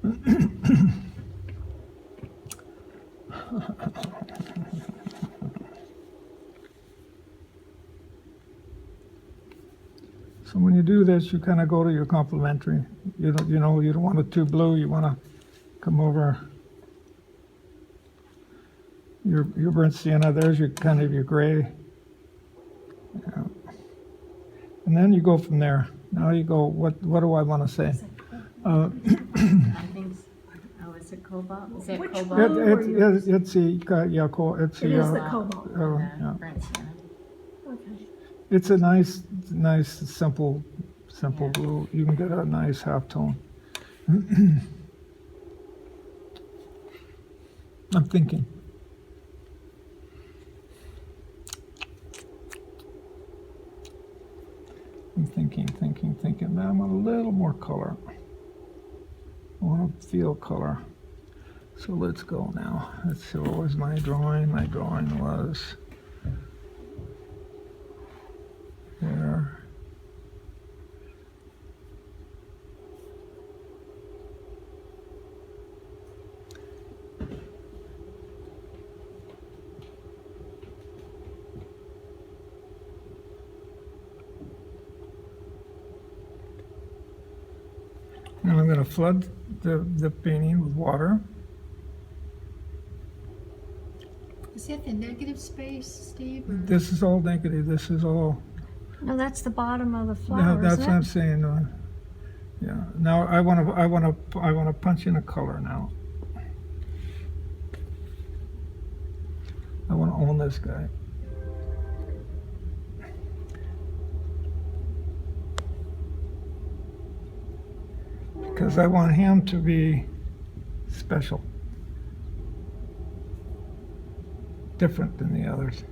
So when you do this, you kind of go to your complementary. You don't want it too blue. You want to come over your burnt sienna. There's your kind of your gray. Yeah. And then you go from there. Now you go, what do I want to say? I think, is it cobalt? Is it cobalt? It's the, it's It is the the, cobalt. yeah. Burnt sienna. Okay. It's a nice, simple Yeah. blue. You can get a nice half tone. I'm thinking. Now I want a little more color. I want to feel color. So let's go now. Let's see, what was my drawing? My drawing was there. And I'm going to flood the painting with water. Is that the negative space, Steve? Or? This is all negative. This is all. No, that's the bottom of the No, flower, that's isn't what I'm it? saying. Yeah. Now I want to punch in a color now. I want to own this guy. Because I want him to be special. Different than the others.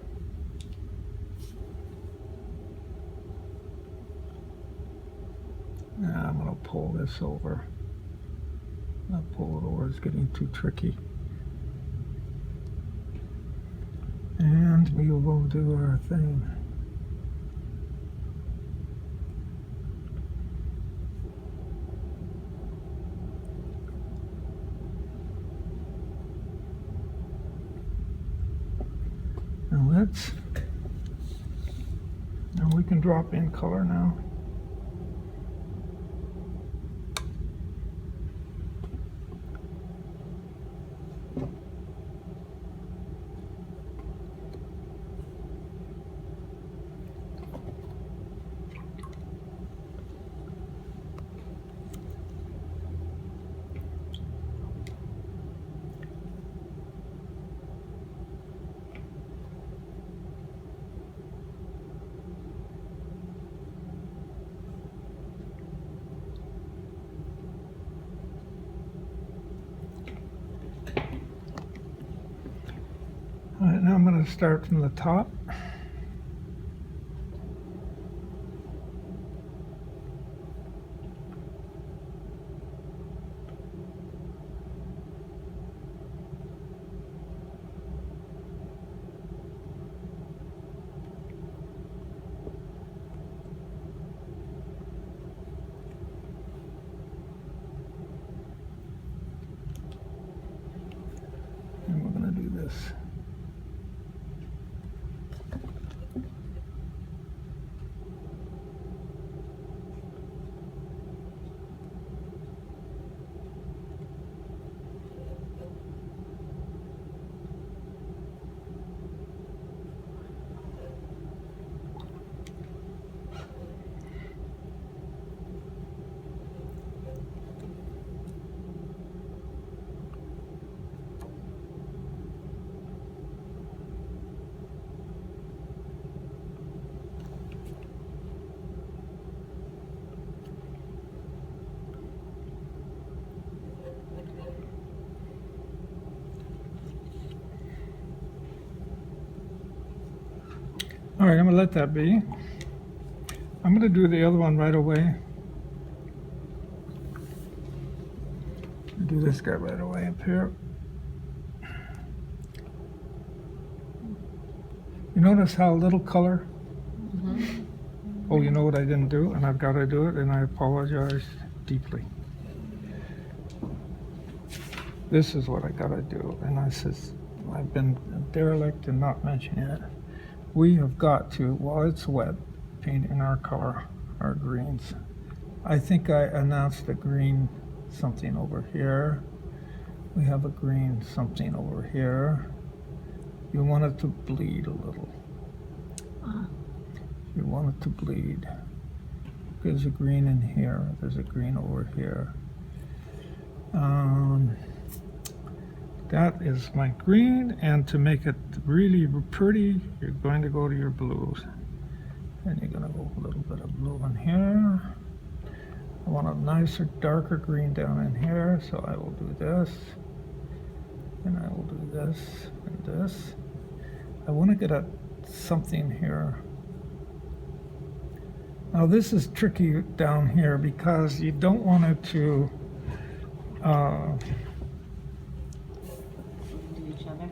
Now I'm going to pull this over. I'll pull it over, it's getting too tricky. And we will do our thing. And we can drop in color now. All right, now I'm going to start from the top. And we're going to do this. All right, I'm going to let that be. I'm going to do the other one right away. Do this guy right away up here. You notice how little color? Mm-hmm. Oh, you know what I didn't do, and I've got to do it, and I apologize deeply. this is what I gotta do. And I says, I've been derelict in not mentioning it. We have got to, while it's wet, paint in our color, our greens. I think I announced a green something over here. We have a green something over here. You want it to bleed a little. You want it to bleed. There's a green in here. There's a green over here. That is my green, and to make it really pretty, you're going to go to your blues. And you're going to go a little bit of blue in here. I want a nicer, darker green down in here, so I will do this. And I will do this and this. I want to get at something here. Now this is tricky down here because you don't want it to Do each other.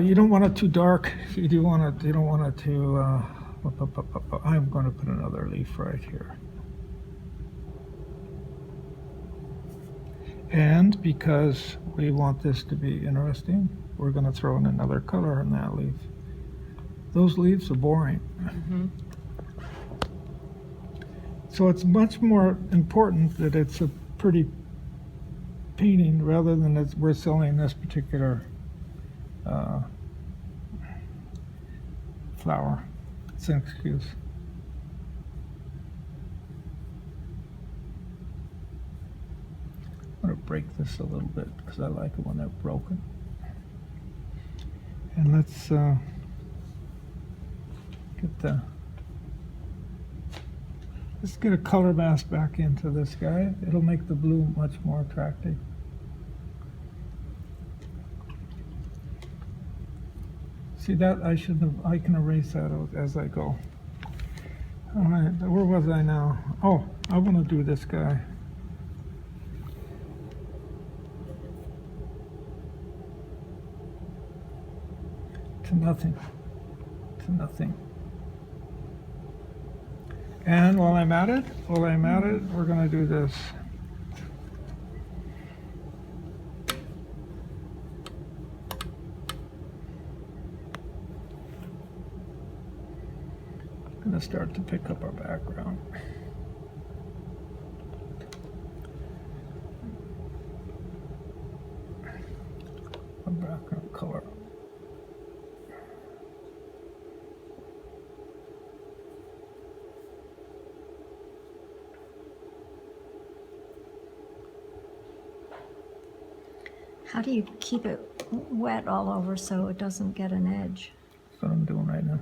you don't want it too dark. You don't want it too. I'm going to put another leaf right here. And because we want this to be interesting, we're going to throw in another color in that leaf. Those leaves are boring. Mm-hmm. So it's much more important that it's a pretty painting rather than that we're selling this particular flower. It's an excuse. I'm going to break this a little bit because I like it when they're broken. And let's get a color mask back into this guy. It'll make the blue much more attractive. See that? I can erase that out as I go. All right, where was I now? Oh, I want to do this guy. To nothing. To nothing. And while I'm at it, we're going to do this. I'm going to start to pick up our background. Our background color. How do you keep it wet all over so it doesn't get an edge? That's what I'm doing right now.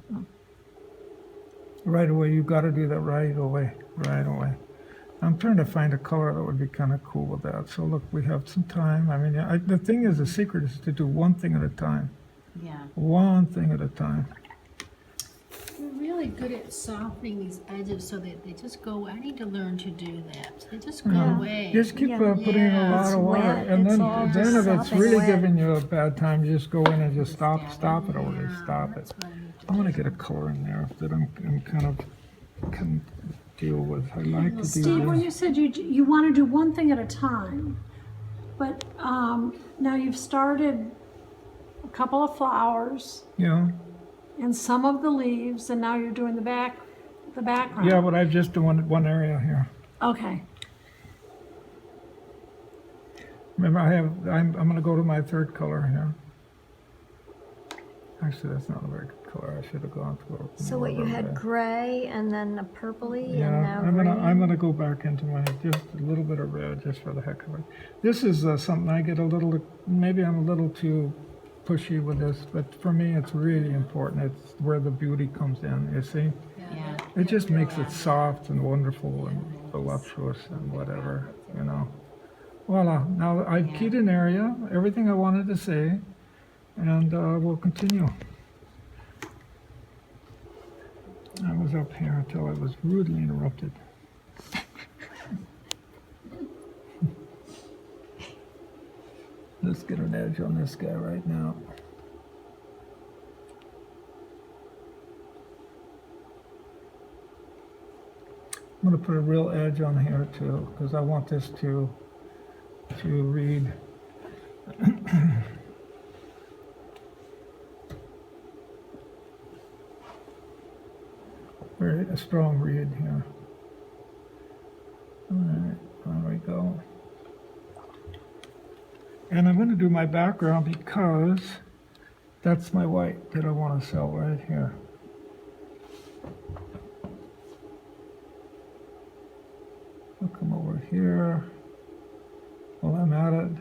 Right away, you've got to do that right away. I'm trying to find a color that would be kind of cool with that. So look, we have some time. I mean, the thing is, the secret is to do one thing at a time. Yeah. One thing at a time. We're really good at softening these edges so that they just go. I need to learn to do that. They just go away. Just keep Yeah. putting in a lot It's of water, wet. and It's then all if just it's sopping really wet. giving you a bad time, just go in and just stop it, or Yeah, just stop it. that's what I need to I want do. to get a color in there that I'm kind of can deal with. I like to do Steve, when this. you said you want to do one thing at a time, but now you've started a couple of flowers Yeah, and some of the leaves, and now you're doing the background. yeah, but I've just done one area here. Okay. Remember, I'm going to go to my third color here. Actually, that's not a very good color. I should have gone to a So what, you had red. gray and then a purpley and Yeah, now I'm green? gonna go back into my just a little bit of red just for the heck of it. This is something I get a little. Maybe I'm a little too pushy with this, but for me, it's really important. It's where the beauty comes in. You see, Yeah. it just makes it soft and wonderful and voluptuous and whatever, you know. Voila! Now I've keyed an area, everything I wanted to say, and we'll continue. I was up here until I was rudely interrupted. Let's get an edge on this guy right now. I'm going to put a real edge on here too, because I want this to to read. Very a strong read here. All right, there we go. And I'm going to do my background because that's my white that I want to sell right here. I'll come over here while I'm at it.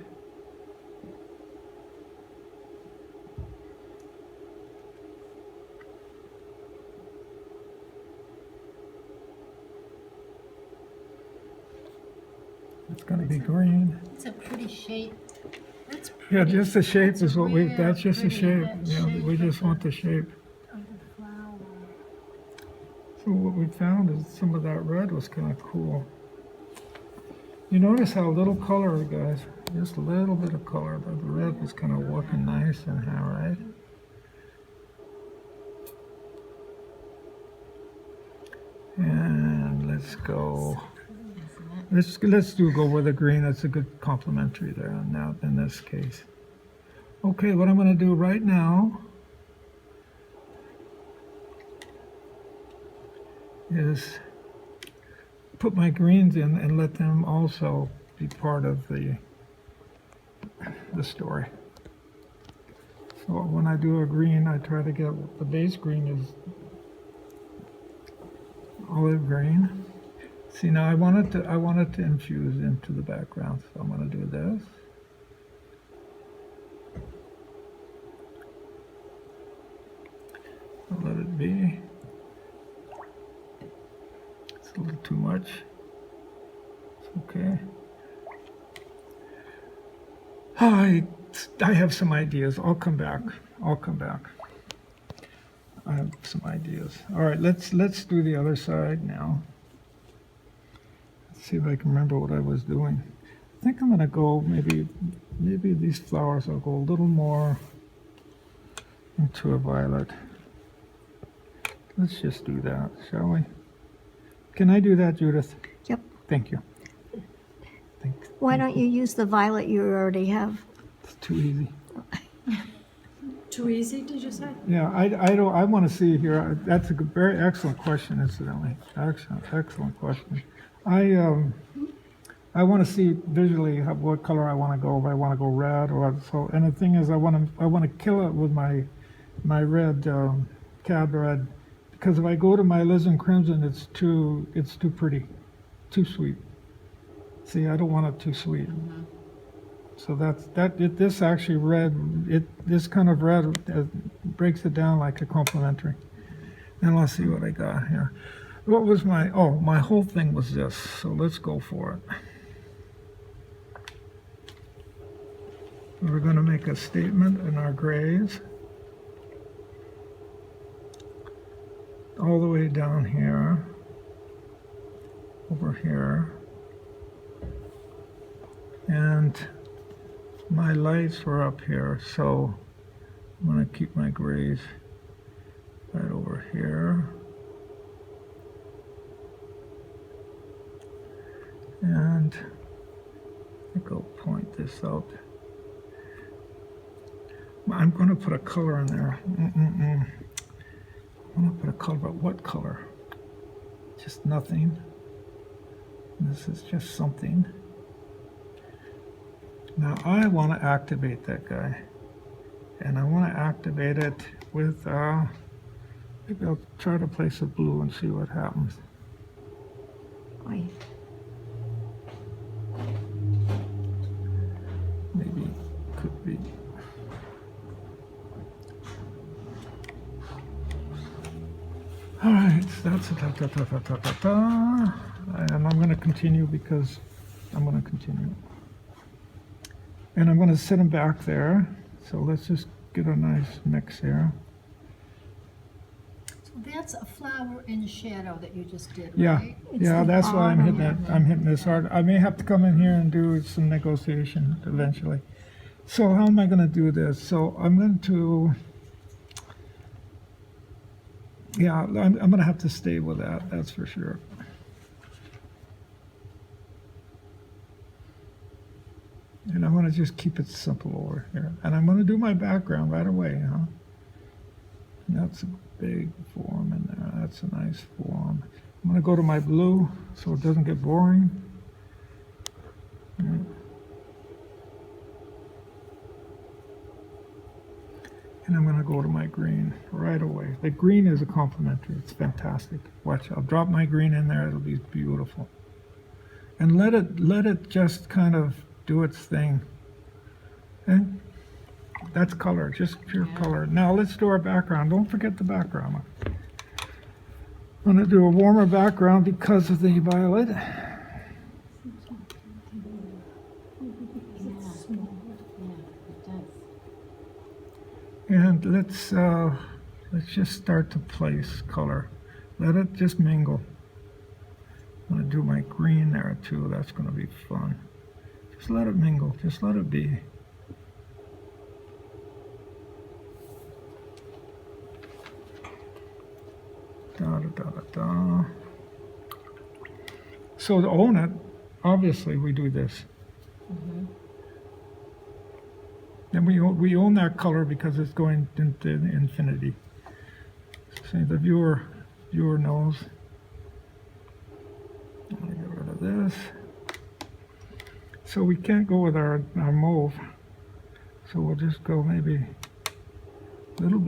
It's going to be green. It's a pretty shape. That's Yeah, pretty. just the shape That's is what we, rare, that's just the pretty, shape. that Yeah, shape we just of want the shape. the flower. So what we found is some of that red was kind of cool. You notice how little color, guys, just a little bit of color, but the red was kind of working nice and how, right? And let's go. Let's go with the green. That's a good complementary there. Now in this case. Okay, what I'm going to do right now is put my greens in and let them also be part of the story. So when I do a green, I try to get the base green is olive green. See, now I want it to infuse into the background, so I'm going to do this. I'll let it be. It's a little too much. It's okay. I have some ideas. I'll come back. I have some ideas. All right, let's do the other side now. Let's see if I can remember what I was doing. I think I'm gonna go maybe these flowers. I'll go a little more into a violet. Let's just do that, shall we? Can I do that, Judith? Yep. Thank you. Thanks. Why don't you use the violet you already have? It's too easy. Too easy, did you say? Yeah, I want to see here. That's a very excellent question, incidentally. Excellent question. I want to see visually what color I want to go. If I want to go red or so. And the thing is, I want to kill it with my red cad red, because if I go to my alizarin crimson, it's too pretty, too sweet. See, I don't want it too sweet. So this actually this kind of red breaks it down like a complementary. And let's see what I got here. What was my whole thing was this. So let's go for it. We're going to make a statement in our grays. All the way down here. Over here. And my lights were up here, so I'm going to keep my grays right over here. And I think I'll point this out. I'm going to put a color in there. I'm going to put a color, but what color? Just nothing. This is just something. Now I want to activate that guy, and I want to activate it with, maybe I'll try to place a blue and see what happens. Oy. Maybe, could be. All right, so that's and I'm going to continue because I'm going to continue. And I'm going to set them back there. So let's just get a nice mix here. So that's a flower in shadow that you just did, Yeah, right? yeah, the that's why I'm hitting bottom. it. I'm hitting this hard. I may have to come in here and do some negotiation eventually. So how am I going to do this? So I'm going to, yeah, I'm going to have to stay with that. That's for sure. And I want to just keep it simple over here. And I'm going to do my background right away, huh? And that's a big form in there. That's a nice form. I'm going to go to my blue so it doesn't get boring. Mm. And I'm going to go to my green right away. The green is a complementary. It's fantastic. Watch, I'll drop my green in there. It'll be beautiful. And let it just kind of do its thing. Okay? That's color, just pure color. Now let's do our background. Don't forget the background. I'm going to do a warmer background because of the violet. And let's just start to place color. Let it just mingle. I'm going to do my green there too. That's going to be fun. Just let it mingle. Just let it be. Da, da, da, da, da. So to own it, obviously we do this. And we own that color because it's going into infinity. See, the viewer knows. I'm going to get rid of this. So we can't go with our mauve. So we'll just go maybe a little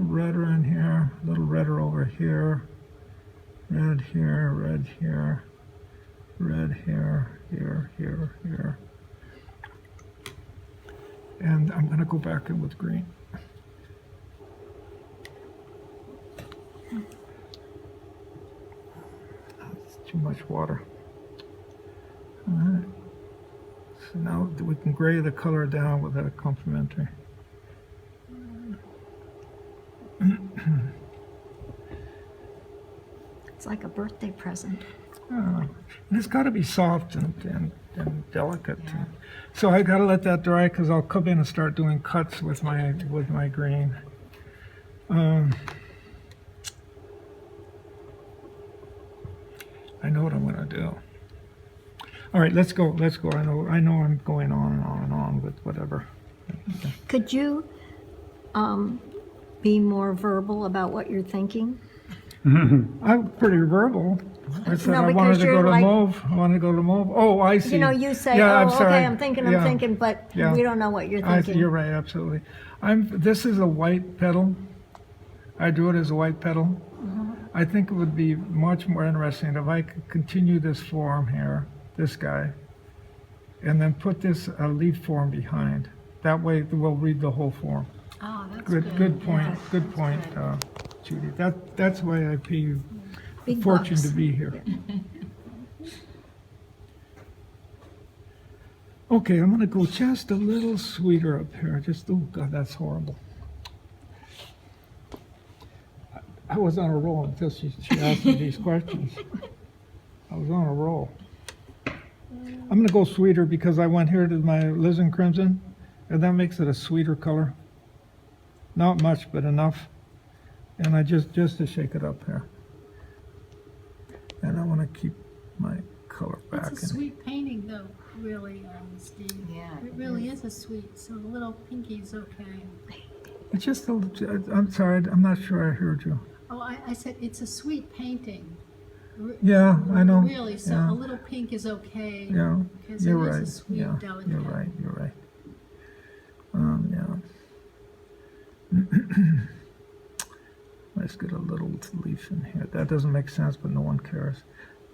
redder in here, a little redder over here, red here, red here, red here, here. And I'm going to go back in with green. That's too much water. All right. So now we can gray the color down with that complementary. It's like a birthday present. And it's got to be soft and delicate. Yeah. So I got to let that dry because I'll come in and start doing cuts with my green. I know what I'm going to do. All right, let's go. I know I'm going on and on and on with whatever. Could you be more verbal about what you're thinking? I'm pretty verbal. I said No, I wanted because to go you're to like- mauve. I wanted to go to mauve. Oh, I see. You know, you say, Yeah, oh, I'm sorry. okay, I'm thinking, but Yeah. we don't know what you're thinking. You're right, absolutely. This is a white petal. I drew it as a white petal. I think it would be much more interesting if I could continue this form here, this guy, and then put this leaf form behind. That way we'll read the whole form. Oh, that's Good point. Good point, Judy. That's why I pay you Big fortune bucks. to be here. Okay, I'm going to go just a little sweeter up here. Oh God, that's horrible. I was on a roll until she asked me these questions. I was on a roll. I'm going to go sweeter because I went here to my Alizarin Crimson, and that makes it a sweeter color. Not much, but enough. And I just to shake it up here. And I want to keep my color back. It's a sweet painting, though, really, Steve. Yeah, It really is a sweet, so a little pinky's okay. It's just I'm sorry, I'm not sure I heard you. Oh, I said it's a sweet painting. Yeah, I know. Really, so Yeah. a little pink is okay. Yeah, Because you're it is right. a sweet, Yeah, delicate. you're right. Yeah. Let's get a little leaf in here. That doesn't make sense, but no one cares.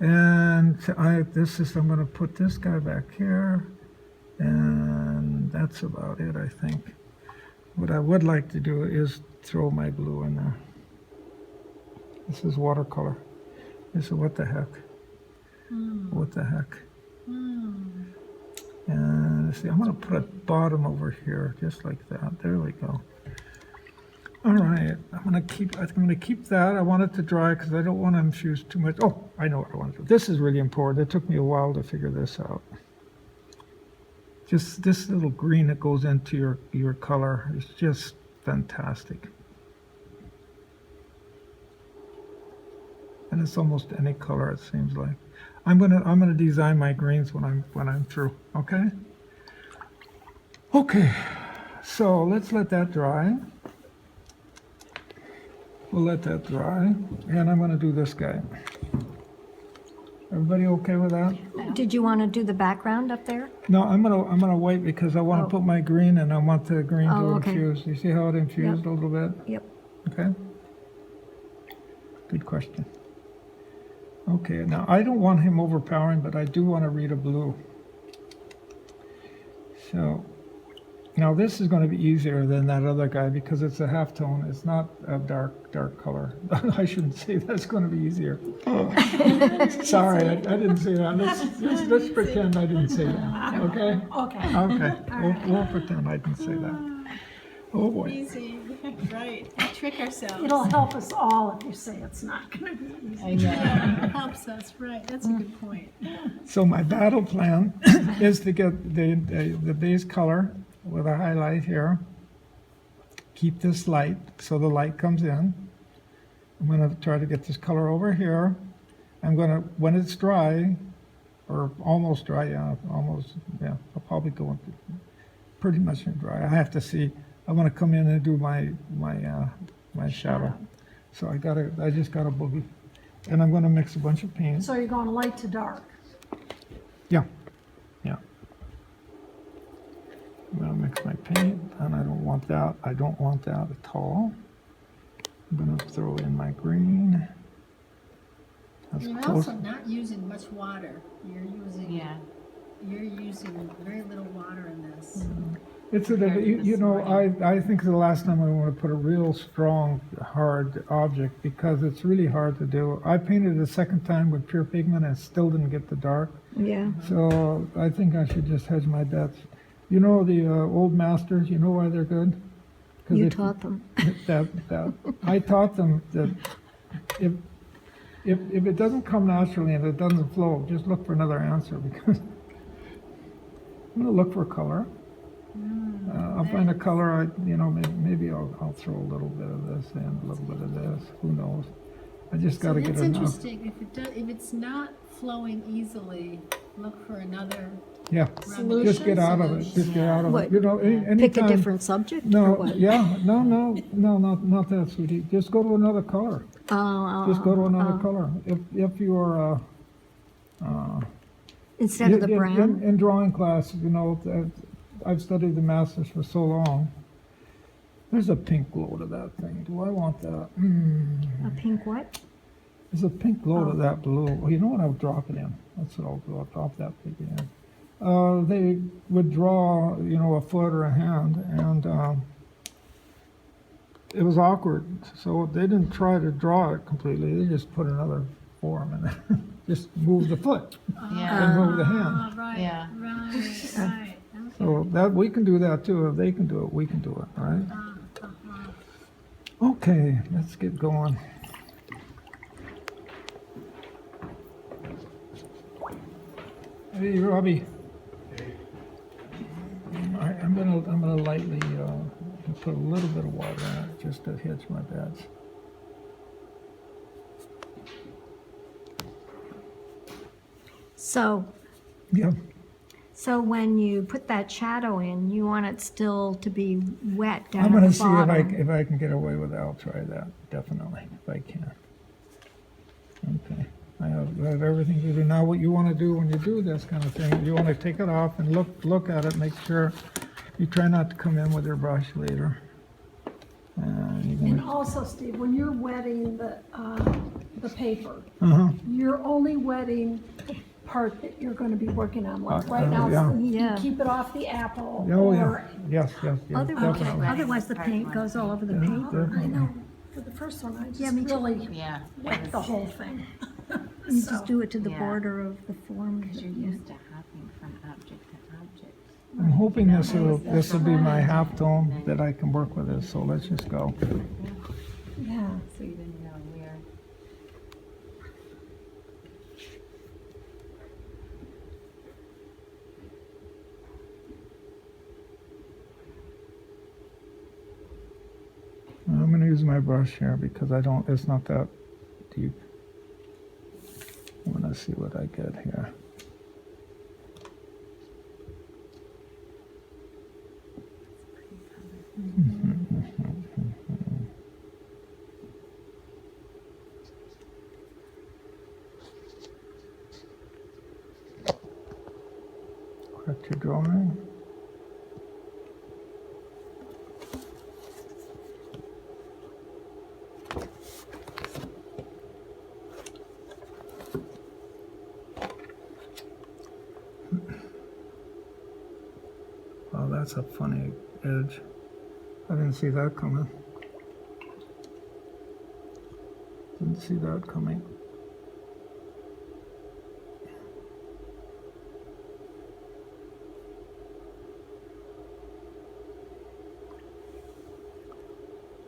And I'm going to put this guy back here, and that's about it, I think. What I would like to do is throw my blue in there. This is watercolor. This is what the heck. What the heck. And see, I'm going to put a bottom over here, just like that. There we go. All right, I'm going to keep that. I want it to dry because I don't want to infuse too much. Oh, I know what I want to do. This is really important. It took me a while to figure this out. Just this little green that goes into your color is just fantastic. And it's almost any color, it seems like. I'm gonna design my greens when I'm through. Okay. Okay, so let's let that dry. We'll let that dry, and I'm gonna do this guy. Everybody okay with that? Did you want to do the background up there? No, I'm gonna wait because I want to Oh. put my green and I want the green to Oh, okay. infuse. You see how it infused a little bit? Yep. Okay. Good question. Okay, now I don't want him overpowering, but I do want to read a blue. So now this is going to be easier than that other guy because it's a halftone. It's not a dark color. I shouldn't say that's going to be easier. Sorry, I didn't say that. Let's pretend I didn't say that. Okay? Okay. Okay. We'll pretend I didn't say that. Oh boy. Easy, right, trick ourselves. It'll help us all if you say it's not gonna be easy. I know. It helps us, right, that's a good point. So my battle plan is to get the base color with a highlight here. Keep this light so the light comes in. I'm going to try to get this color over here. I'm going to, when it's dry, or almost dry, I'll probably go into pretty much dry. I have to see. I want to come in and do my shadow. So I just got a boogie, and I'm going to mix a bunch of paint. So you're going light to dark. Yeah. I'm gonna mix my paint, and I don't want that. I don't want that at all. I'm gonna throw in my green. That's You're close. also not using much water. You're using very little water in this. It's I think the last time I want to put a real strong, hard object because it's really hard to do. I painted it a second time with pure pigment and still didn't get the dark. Yeah. So I think I should just hedge my bets. You know the old masters. You know why they're good? You taught them. I taught them that if it doesn't come naturally and it doesn't flow, just look for another answer because I'm gonna look for color. I'll find a color. Maybe I'll throw a little bit of this in, a little bit of this. Who knows? I just got to get That's enough. interesting. If it's not flowing easily, look for another. Yeah, just get out of it. Just get out of What? it. You know, anytime. Pick a different subject or No, what? yeah, no, not that, sweetie. Just go to another color. Just go to another color. If you are Instead of the brown? in drawing class, I've studied the masters for so long. There's a pink glow to that thing. Do I want that? A pink what? There's a pink glow to that blue. Well, you know what? I'll drop it in. That's what I'll do. I'll drop that pig in. They would draw, a foot or a hand, and it was awkward. So they didn't try to draw it completely. They just put another form in it. Just move the foot and move the hand. Right. Yeah. Right. Okay. So that we can do that too. If they can do it, we can do it, right? Okay, let's get going. Hey, Robbie. All right, I'm gonna lightly put a little bit of water in it just to hedge my bets. So, Yeah. so when you put that shadow in, you want it still to be wet down I'm at gonna the see bottom. if I can get away with it. I'll try that definitely if I can. Okay. I have everything to do. Now what you want to do when you do this kind of thing, you want to take it off and look at it, make sure you try not to come in with your brush later. And also, Steve, when you're wetting the paper, Uh-huh. you're only wetting the part that you're going to be working on. Like right now, yeah. you Yeah. keep it off the apple. Oh, yeah. or- Yes, Otherwise, definitely. otherwise the paint goes all over the paint. I Definitely. know. For the first one, I Yeah, just me too. really Yeah. wet the whole thing. You just do it to the Yeah. border of the form. Because you're used to hopping from object to object. I'm hoping this will be my halftone that I can work with this. So let's just go. Yeah. So you didn't know where. I'm going to use my brush here because it's not that deep. I'm going to see what I get here. Correct your drawing. Oh, that's a funny edge. I didn't see that coming. Didn't see that coming.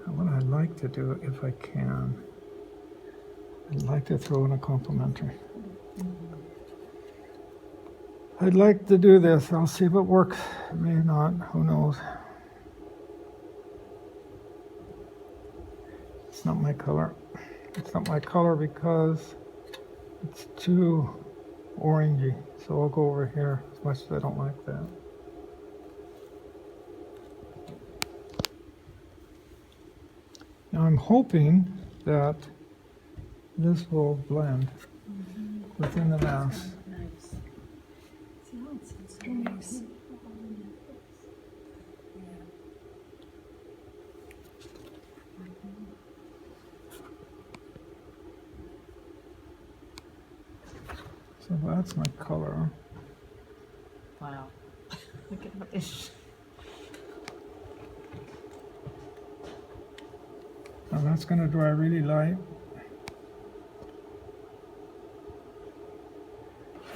And what I'd like to do, if I can, I'd like to throw in a complimentary. I'd like to do this. I'll see if it works. It may not. Who knows? It's not my color. It's not my color because it's too orangey. So I'll go over here as much as I don't like that. Now I'm hoping that this will blend within the mass. Nice. It's nice. So that's my color. Wow. Look at what this. Now that's going to dry really light.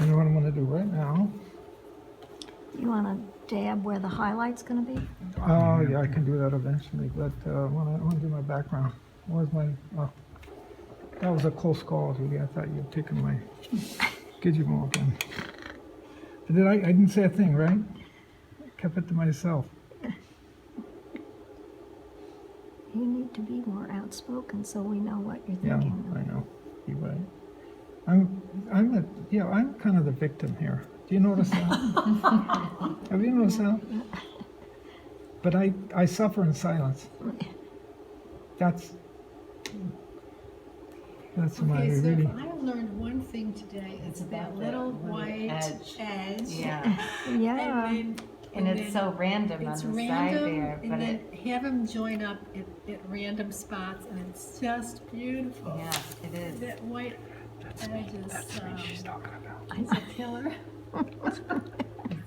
You know what I'm going to do right now? You want to dab where the highlight's going to be? Oh, yeah, I can do that eventually, but I want to do my background. Where's my, oh, that was a close call, Judy. I thought you had taken my Gizmo again. I didn't say a thing, right? I kept it to myself. You need to be more outspoken so we know what you're Yeah, thinking. I know. You're right. I'm kind of the victim here. Do you notice that? Have you noticed that? But I suffer in silence. That's my Okay, so really. if I learned one thing today, it's that little white edge. Yeah. Yeah. And it's so random on It's the side random, there, and but then it, have them join up at random spots, and it's just beautiful. yeah, it is. That white edge is, She's talking about. is a killer.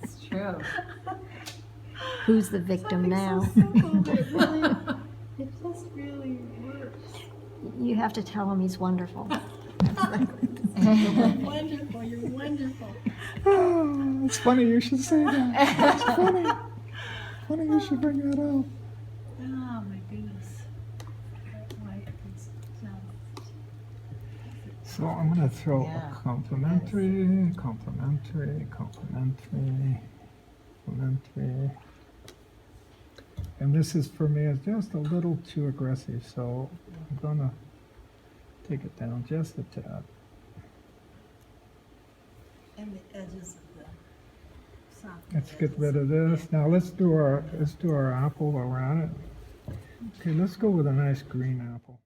It's true. Who's the victim now? So simple, but it really, it just really works. You have to tell him he's wonderful. You're wonderful. You're wonderful. Oh, it's funny you should say that. It's funny. Funny you should bring that up. Oh my goodness. That white is just. So I'm going to throw Yeah. a complimentary. And this is for me is just a little too aggressive, so I'm going to take it down just a tad. And the edges of the soft. Let's get rid of this. Now let's do our apple while we're at it. Okay, let's go with a nice green apple.